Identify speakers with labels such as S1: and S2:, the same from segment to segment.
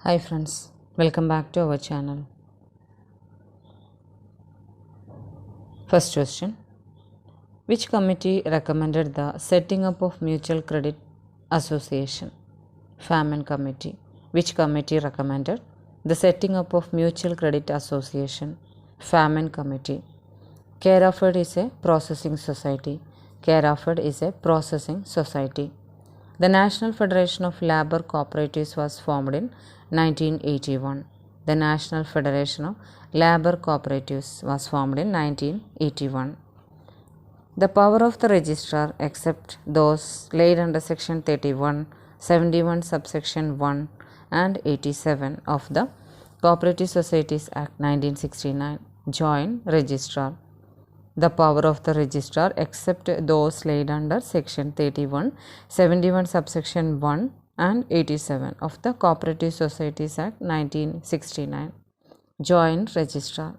S1: Hi friends, welcome back to our channel. First question: which committee recommended the setting up of Mutual Credit Association? Famine Committee. Which committee recommended the setting up of Mutual Credit Association? Famine Committee. Caraford is a processing society. Caraford is a processing society. The National Federation of Labour Cooperatives was formed in 1981. The National Federation of Labour Cooperatives was formed in 1981. The power of the registrar, except those laid under Section 31, 71, subsection 1 and 87 of the Cooperative Societies Act 1969. Joint Registrar. The power of the registrar, except those laid under Section 31, 71, subsection 1 and 87 of the Cooperative Societies Act 1969. Joint Registrar.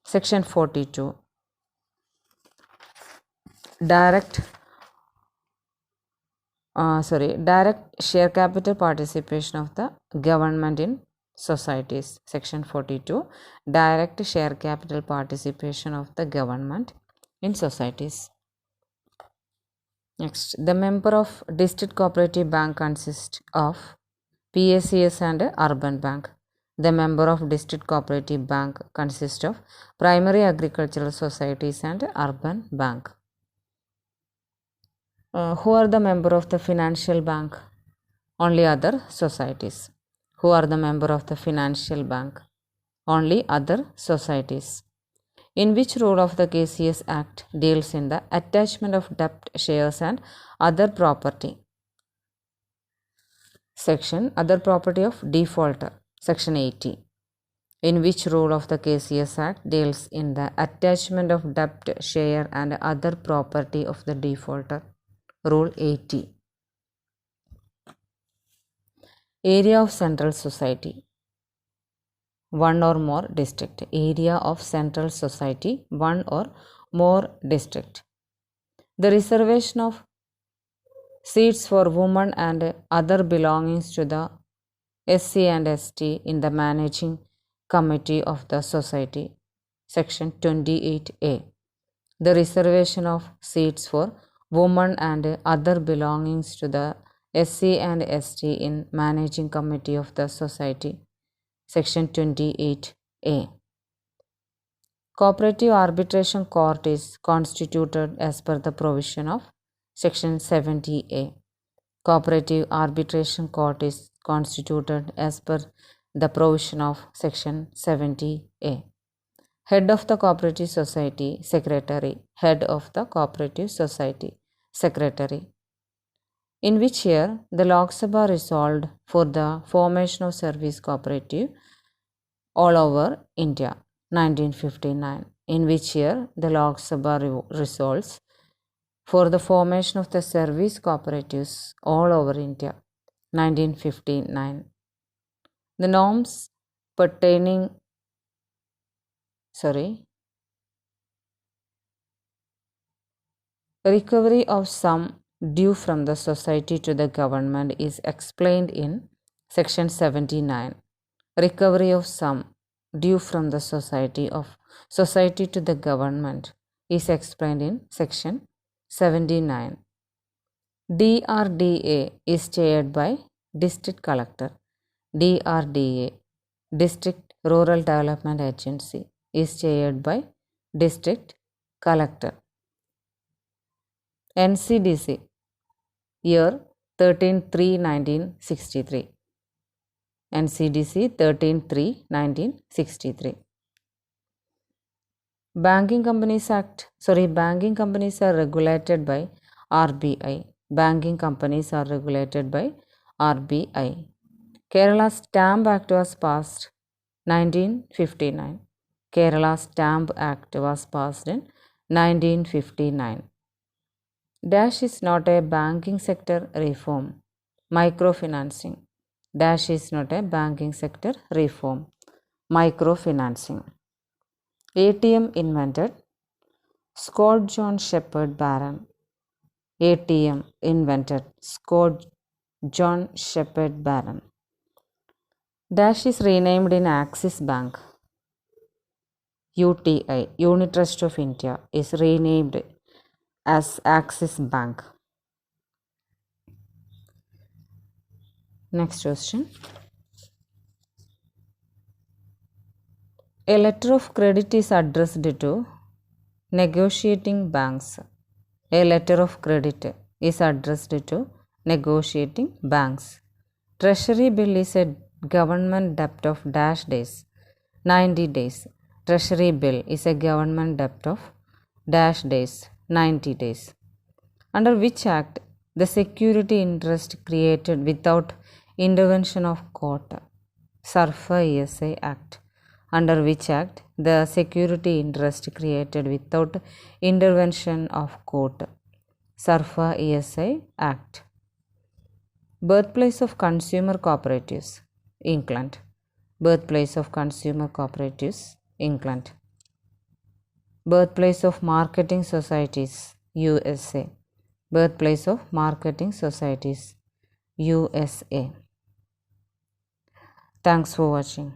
S1: Section 42. Direct share capital participation of the government in societies. Section 42. Direct share capital participation of the government in societies. Next, the member of District Cooperative Bank consists of PACS and Urban Bank. The member of District Cooperative Bank consists of Primary Agricultural Societies and Urban Bank. Who are the member of the Financial Bank? Only other societies. Who are the member of the Financial Bank? Only other societies. In which rule of the KCS Act deals in the attachment of debt, shares and other property? Section Other Property of Defaulter. Section 80. In which rule of the KCS Act deals in the attachment of debt, share and other property of the defaulter? Rule 80. Area of Central Society. One or more district. Area of Central Society. One or more district. The reservation of seats for women and other belongings to the SC and ST in the managing committee of the society. Section 28A. The reservation of seats for women and other belongings to the SC and ST in managing committee of the society. Section 28A. Cooperative Arbitration Court is constituted as per the provision of Section 70A. Cooperative Arbitration Court is constituted as per the provision of Section 70A. Head of the Cooperative Society, Secretary. Head of the Cooperative Society, Secretary. In which year the Lok Sabha resolved for the formation of service cooperative all over India? 1959. In which year the Lok Sabha resolves for the formation of the service cooperatives all over India? 1959. The norms pertaining recovery of sum due from the society to the government is explained in Section 79. Recovery of sum due from the society to the government is explained in Section 79. DRDA is chaired by District Collector. DRDA, District Rural Development Agency, is chaired by District Collector. NCDC, year 13/3/1963. NCDC 13/3/1963. Banking Companies are regulated by RBI. Banking companies are regulated by RBI. Kerala Stamp Act was passed 1959. Kerala Stamp Act was passed in 1959. Dash is not a banking sector reform. Microfinancing. Dash is not a banking sector reform. Microfinancing. ATM invented. Scott John Shepherd Barron. ATM invented. Scott John Shepherd Barron. Dash is renamed in Axis Bank. UTI, Unit Trust of India, is renamed as Axis Bank. Next question. A letter of credit is addressed to negotiating banks. A letter of credit is addressed to negotiating banks. Treasury bill is a government debt of dash days, 90 days. Treasury bill is a government debt of dash days, 90 days. Under which act the security interest created without intervention of court? SARFA ESI Act. Under which act the security interest created without intervention of court? SARFA ESI Act. Birthplace of consumer cooperatives, England. Birthplace of consumer cooperatives, England. Birthplace of marketing societies, USA. Birthplace of marketing societies, USA. Thanks for watching.